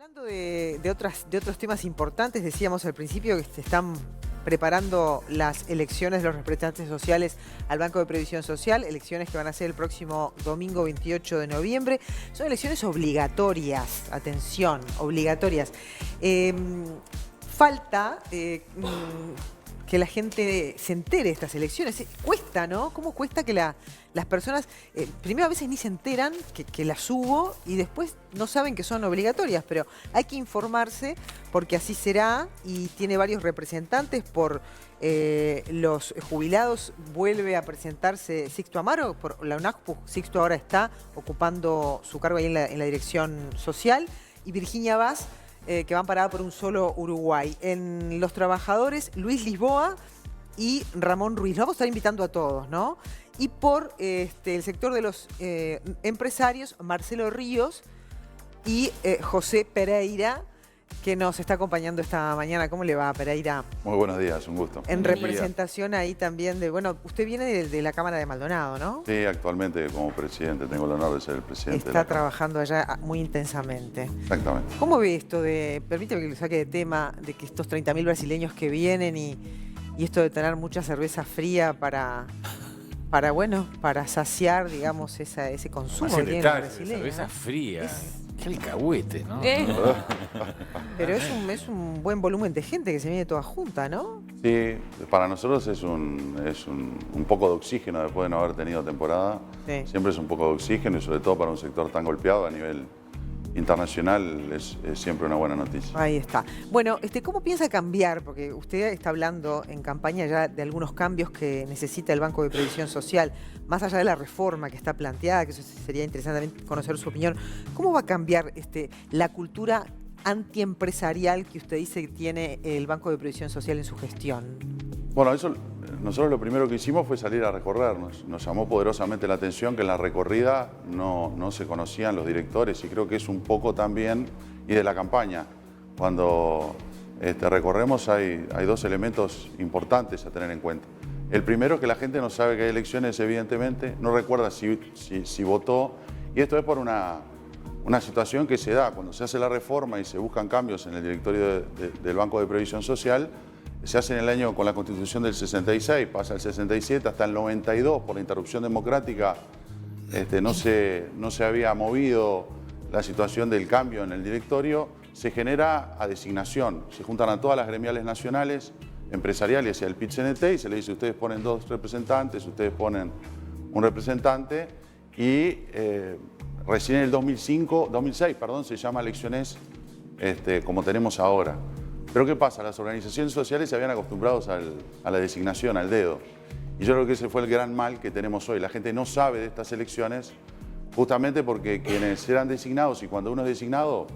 Hablando de otros temas importantes, decíamos al principio que se están preparando las elecciones de los representantes sociales al Banco de Previsión Social, elecciones que van a ser el próximo domingo 28 de noviembre. Son elecciones obligatorias, atención, obligatorias. Falta que la gente se entere de estas elecciones. Cuesta, ¿no? ¿Cómo cuesta que las personas, primero a veces ni se enteran que las hubo y después no saben que son obligatorias, pero hay que informarse porque así será y tiene varios representantes por los jubilados. Vuelve a presentarse Sixto Amaro por la UNACPU. Sixto ahora está ocupando su cargo ahí en la dirección social, y Virginia Vaz, que van parada por un solo Uruguay. En los trabajadores, Luis Lisboa y Ramón Ruiz. Los vamos a estar invitando a todos, ¿no? Y por el sector de los empresarios, Marcelo Ríos y José Pereira, que nos está acompañando esta mañana. ¿Cómo le va, Pereira? Muy buenos días, un gusto. En representación ahí también de... Bueno, usted viene de la Cámara de Maldonado, ¿no? Sí, actualmente como presidente, tengo el honor de ser el presidente. Está trabajando allá muy intensamente. Exactamente. ¿Cómo ve esto de, permíteme que le saque de tema, de que estos 30.000 brasileños que vienen y esto de tener mucha cerveza fría para saciar, digamos, ese consumo que tiene el brasileño? Cerveza fría. Qué alcahuete, ¿no? Pero es un buen volumen de gente que se viene toda junta, ¿no? Sí, para nosotros es un poco de oxígeno después de no haber tenido temporada. Sí. Siempre es un poco de oxígeno y sobre todo para un sector tan golpeado a nivel internacional es siempre una buena noticia. Ahí está. Bueno, ¿cómo piensa cambiar? Porque usted está hablando en campaña ya de algunos cambios que necesita el Banco de Previsión Social, más allá de la reforma que está planteada, que eso sería interesante también conocer su opinión. ¿Cómo va a cambiar la cultura antiempresarial que usted dice que tiene el Banco de Previsión Social en su gestión? Bueno, nosotros lo primero que hicimos fue salir a recorrernos. Nos llamó poderosamente la atención que en la recorrida no se conocían los directores, y creo que es un poco también, y de la campaña. Cuando recorremos hay dos elementos importantes a tener en cuenta. El primero es que la gente no sabe que hay elecciones, evidentemente, no recuerda si votó, y esto es por una situación que se da cuando se hace la reforma y se buscan cambios en el directorio del Banco de Previsión Social. Se hace en el año con la Constitución del 66, pasa el 67, hasta el 92, por la interrupción democrática, no se había movido la situación del cambio en el directorio. Se genera a designación, se juntan a todas las gremiales nacionales, empresariales y al PIT-CNT, y se le dice: ustedes ponen 2 representantes, ustedes ponen un representante, y recién en el 2006 se llama elecciones como tenemos ahora. Pero ¿qué pasa? Las organizaciones sociales se habían acostumbrado a la designación, al dedo. Y yo creo que ese fue el gran mal que tenemos hoy. La gente no sabe de estas elecciones justamente porque quienes eran designados, y cuando uno es designado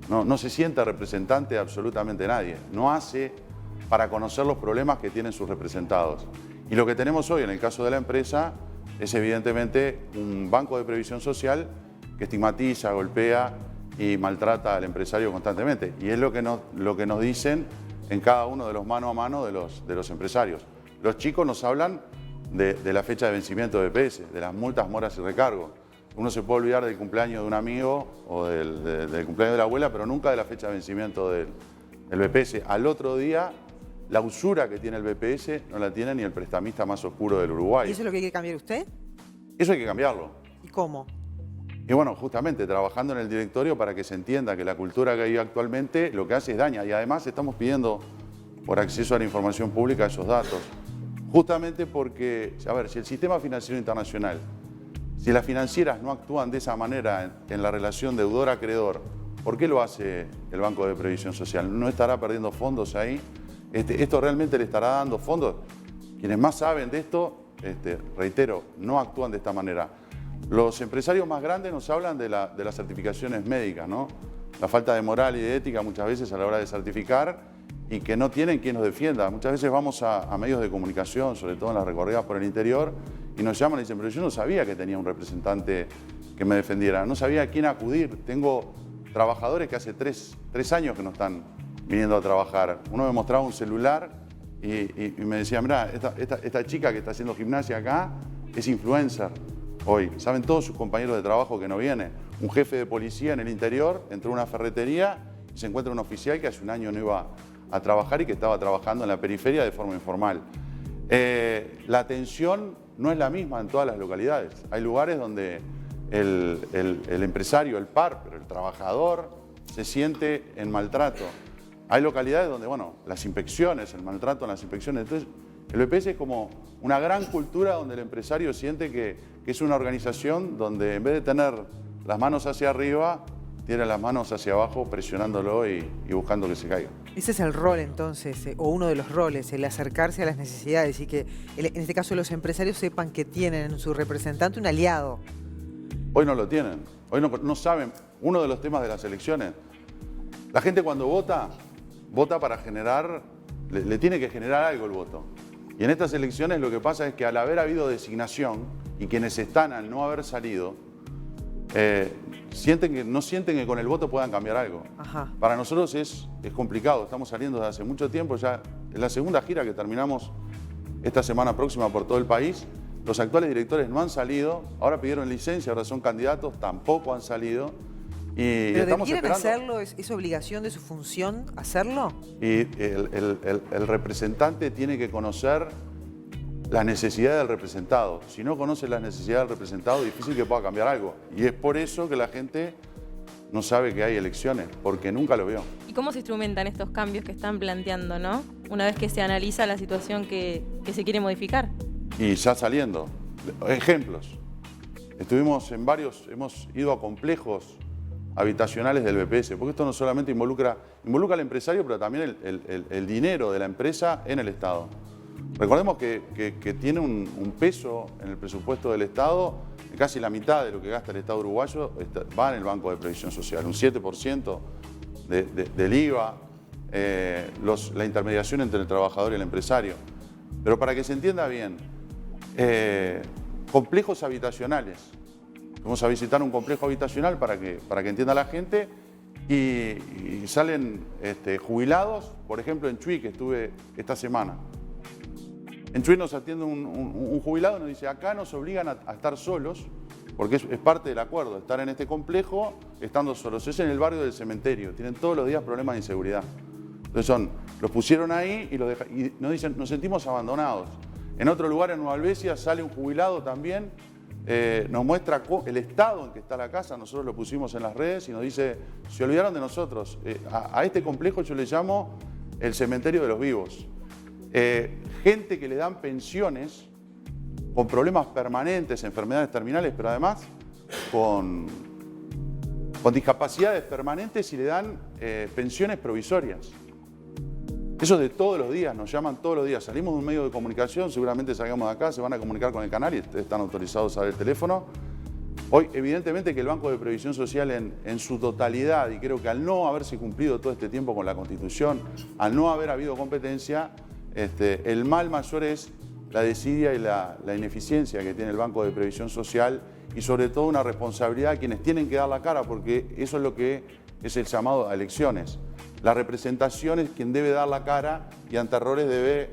no se siente representante de absolutamente nadie. No hace para conocer los problemas que tienen sus representados. Y lo que tenemos hoy en el caso de la empresa es evidentemente un banco de previsión social que estigmatiza, golpea y maltrata al empresario constantemente. Y es lo que nos dicen en cada uno de los mano a mano de los empresarios. Los chicos nos hablan de la fecha de vencimiento de BPS, de las multas, moras y recargos. Uno se puede olvidar del cumpleaños de un amigo o del cumpleaños de la abuela, pero nunca de la fecha de vencimiento del BPS. Al otro día, la usura que tiene el BPS no la tiene ni el prestamista más oscuro del Uruguay. ¿Y eso es lo que quiere cambiar usted? Eso hay que cambiarlo. ¿Y cómo? Y bueno, justamente trabajando en el directorio para que se entienda que la cultura que hay actualmente lo que hace es daña. Y además estamos pidiendo por acceso a la información pública esos datos. Justamente porque, a ver, si el sistema financiero internacional, si las financieras no actúan de esa manera en la relación deudor-acreedor, ¿por qué lo hace el Banco de Previsión Social? ¿No estará perdiendo fondos ahí? ¿Esto realmente le estará dando fondos? Quienes más saben de esto, reitero, no actúan de esta manera. Los empresarios más grandes nos hablan de las certificaciones médicas, ¿no? La falta de moral y de ética muchas veces a la hora de certificar, y que no tienen quien nos defienda. Muchas veces vamos a medios de comunicación, sobre todo en las recorridas por el interior, y nos llaman y dicen: pero yo no sabía que tenía un representante que me defendiera, no sabía a quién acudir. Tengo trabajadores que hace tres años que no están viniendo a trabajar. Uno me mostraba un celular y me decía: mirá, esta chica que está haciendo gimnasia acá es influencer hoy. Saben todos sus compañeros de trabajo que no viene. un jefe de policía en el interior, entró a una ferretería y se encuentra un oficial que hace un año no iba a trabajar y que estaba trabajando en la periferia de forma informal. La atención no es la misma en todas las localidades. Hay lugares donde el empresario, el par, pero el trabajador se siente en maltrato. Hay localidades donde, bueno, las inspecciones, el maltrato en las inspecciones. Entonces, el BPS es como una gran cultura donde el empresario siente que es una organización donde en vez de tener las manos hacia arriba, tiene las manos hacia abajo presionándolo y buscando que se caiga. Ese es el rol entonces, o uno de los roles, el acercarse a las necesidades y que en este caso los empresarios sepan que tienen en su representante un aliado. Hoy no lo tienen, hoy no saben. Uno de los temas de las elecciones, la gente cuando vota para generar, le tiene que generar algo el voto. Y en estas elecciones lo que pasa es que al haber habido designación y quienes están al no haber salido, no sienten que con el voto puedan cambiar algo. Ajá. Para nosotros es complicado, estamos saliendo desde hace mucho tiempo, ya en la segunda gira que terminamos esta semana próxima por todo el país, los actuales directores no han salido, ahora pidieron licencia, ahora son candidatos, tampoco han salido. Y ¿Pero estamos debieran esperando. hacerlo? ¿Es obligación de su función hacerlo? Y el representante tiene que conocer las necesidades del representado. Si no conoce las necesidades del representado, es difícil que pueda cambiar algo. Y es por eso que la gente no sabe que hay elecciones, porque nunca lo vio. ¿Y cómo se instrumentan estos cambios que están planteando, no? Una vez que se analiza la situación que se quiere modificar. Y ya saliendo. Ejemplos. Estuvimos en hemos ido a complejos habitacionales del BPS, porque esto no solamente involucra al empresario, pero también el dinero de la empresa en el Estado. Recordemos que tiene un peso en el presupuesto del Estado, casi la mitad de lo que gasta el Estado uruguayo va en el Banco de Previsión Social, un 7% del IVA, la intermediación entre el trabajador y el empresario. Pero para que se entienda bien, complejos habitacionales. Vamos a visitar un complejo habitacional para que entienda la gente y salen jubilados, por ejemplo en Chuy, que estuve esta semana. En Chuy nos atiende un jubilado y nos dice, acá nos obligan a estar solos, porque es parte del acuerdo, estar en este complejo estando solos. Es en el barrio del cementerio, tienen todos los días problemas de inseguridad. Entonces los pusieron ahí y nos dicen, nos sentimos abandonados. En otro lugar, en Nueva Albesia, sale un jubilado también, nos muestra el estado en que está la casa, nosotros lo pusimos en las redes y nos dice, se olvidaron de nosotros. A este complejo yo le llamo el cementerio de los vivos. Gente que le dan pensiones con problemas permanentes, enfermedades terminales, pero además con discapacidades permanentes y le dan pensiones provisorias. Eso de todos los días, nos llaman todos los días. Salimos de un medio de comunicación, seguramente salgamos de acá, se van a comunicar con el canal y ustedes están autorizados a ver el teléfono. Hoy, evidentemente que el Banco de Previsión Social en su totalidad, y creo que al no haberse cumplido todo este tiempo con la Constitución, al no haber habido competencia, el mal mayor es la desidia y la ineficiencia que tiene el Banco de Previsión Social y sobre todo una responsabilidad a quienes tienen que dar la cara, porque eso es lo que es el llamado a elecciones. La representación es quien debe dar la cara y ante errores debe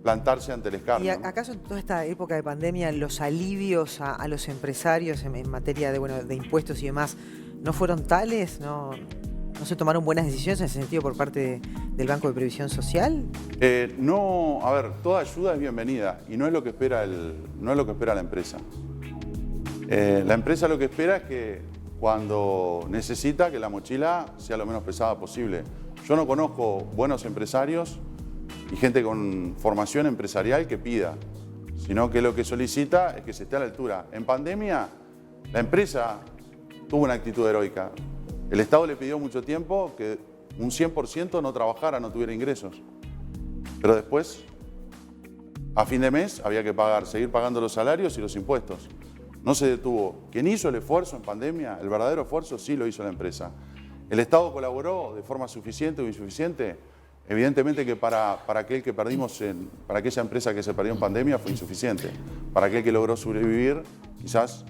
plantarse ante el escarnio. ¿Y acaso en toda esta época de pandemia los alivios a los empresarios en materia de impuestos y demás no fueron tales? ¿No se tomaron buenas decisiones en ese sentido por parte del Banco de Previsión Social? No, a ver, toda ayuda es bienvenida y no es lo que espera la empresa. La empresa lo que espera es que cuando necesita que la mochila sea lo menos pesada posible. Yo no conozco buenos empresarios y gente con formación empresarial que pida, sino que lo que solicita es que se esté a la altura. En pandemia, la empresa tuvo una actitud heroica. El Estado le pidió mucho tiempo que un 100% no trabajara, no tuviera ingresos. Pero después, a fin de mes, había que seguir pagando los salarios y los impuestos. No se detuvo. ¿Quién hizo el esfuerzo en pandemia? El verdadero esfuerzo sí lo hizo la empresa. ¿El Estado colaboró de forma suficiente o insuficiente? Evidentemente que para aquel que perdimos, para aquella empresa que se perdió en pandemia fue insuficiente. Para aquel que logró sobrevivir, quizás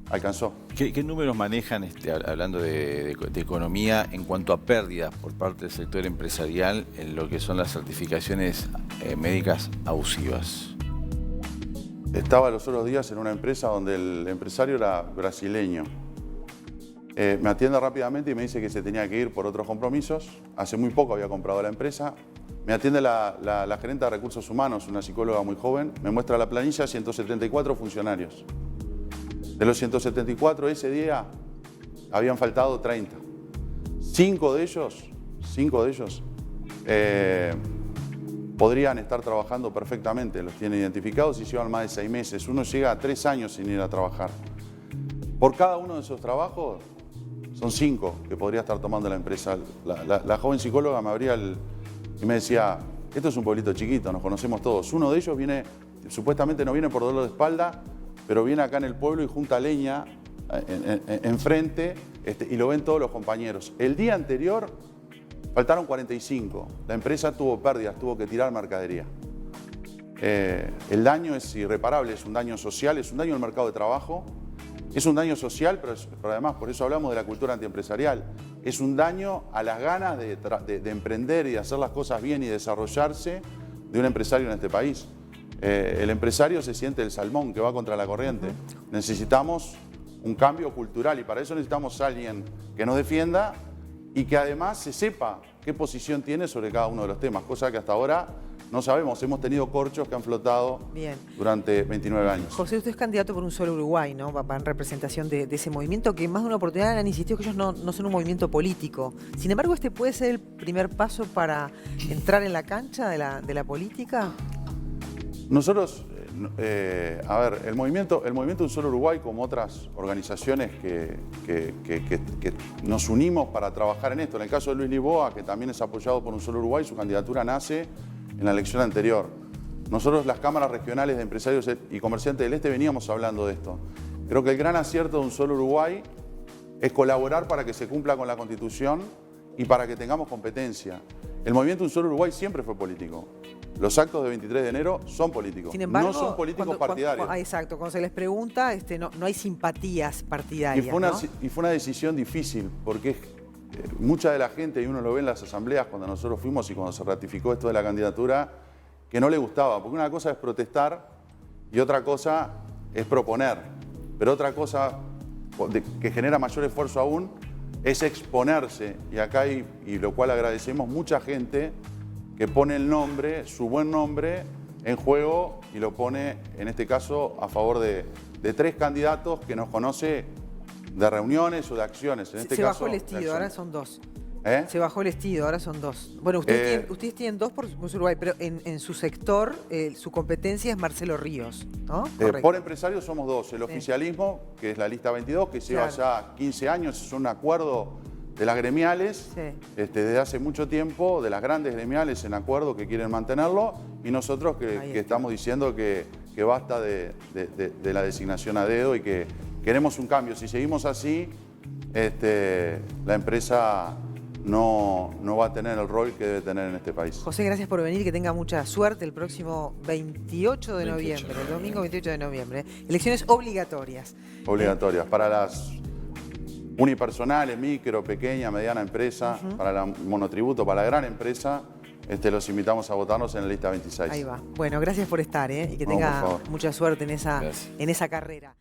alcanzó. ¿Qué números manejan, hablando de economía, en cuanto a pérdidas por parte del sector empresarial en lo que son las certificaciones médicas abusivas? Estaba los otros días en una empresa donde el empresario era brasileño. Me atiende rápidamente y me dice que se tenía que ir por otros compromisos. Hace muy poco había comprado la empresa. Me atiende la gerente de recursos humanos, una psicóloga muy joven. Me muestra la planilla, 174 funcionarios. De los 174, ese día habían faltado 30. 5 de ellos podrían estar trabajando perfectamente. Los tienen identificados y llevan más de 6 meses. Uno llega a 3 años sin ir a trabajar. Por cada uno de esos trabajos, son 5 que podría estar tomando la empresa. La joven psicóloga me abría y me decía, esto es un pueblito chiquito, nos conocemos todos. Uno de ellos viene, supuestamente no viene por dolor de espalda, pero viene acá en el pueblo y junta leña enfrente y lo ven todos los compañeros. El día anterior faltaron 45. La empresa tuvo pérdidas, tuvo que tirar mercadería. El daño es irreparable, es un daño social, es un daño al mercado de trabajo. Es un daño social, pero además, por eso hablamos de la cultura antiempresarial. Es un daño a las ganas de emprender y de hacer las cosas bien y desarrollarse de un empresario en este país. El empresario se siente el salmón que va contra la corriente. Necesitamos un cambio cultural y para eso necesitamos a alguien que nos defienda y que además se sepa qué posición tiene sobre cada uno de los temas, cosa que hasta ahora no sabemos. Hemos tenido corchos que han flotado durante 29 años. José, usted es candidato por Un Solo Uruguay, ¿no? Va en representación de ese movimiento que más de una oportunidad han insistido que ellos no son un movimiento político. Sin embargo, ¿este puede ser el primer paso para entrar en la cancha de la política? Nosotros, a ver, el movimiento Un Solo Uruguay, como otras organizaciones que nos unimos para trabajar en esto. En el caso de Luis Lisboa, que también es apoyado por Un Solo Uruguay, su candidatura nace en la elección anterior. Nosotros, las cámaras regionales de empresarios y comerciantes del Este, veníamos hablando de esto. Creo que el gran acierto de Un Solo Uruguay es colaborar para que se cumpla con la Constitución y para que tengamos competencia. El movimiento Un Solo Uruguay siempre fue político. Los actos de 23 de enero son políticos. Sin embargo, no son políticos partidarios. Exacto, cuando se les pregunta, no hay simpatías partidarias. Y fue una decisión difícil, porque mucha de la gente, y uno lo ve en las asambleas cuando nosotros fuimos y cuando se ratificó esto de la candidatura, que no le gustaba. Porque una cosa es protestar y otra cosa es proponer. Pero otra cosa que genera mayor esfuerzo aún es exponerse. Y acá hay, y lo cual agradecemos, mucha gente que pone el nombre, su buen nombre, en juego y lo pone, en este caso, a favor de 3 candidatos que nos conoce de reuniones o de acciones. En este se caso, bajó el estido, ahora son 2. ¿Eh? Se bajó el estido, ahora son 2. Bueno, ustedes tienen 2 por Uruguay, pero en su sector, su competencia es Marcelo Ríos, ¿no? Por empresarios somos 2. El oficialismo, que es la lista 22, que lleva ya 15 años, es un acuerdo de las gremiales, desde hace mucho tiempo, de las grandes gremiales en acuerdo que quieren mantenerlo, y nosotros que estamos diciendo que basta de la designación a dedo y que queremos un cambio. Si seguimos así, la empresa no va a tener el rol que debe tener en este país. José, gracias por venir, que tenga mucha suerte el próximo 28 de noviembre, el domingo 28 de noviembre. Elecciones obligatorias. Obligatorias para las unipersonales, micro, pequeña, mediana empresa, para el monotributo, para la gran empresa. Los invitamos a votarnos en la lista 26. Ahí va. Bueno, gracias por estar, y que tenga mucha suerte en esa carrera.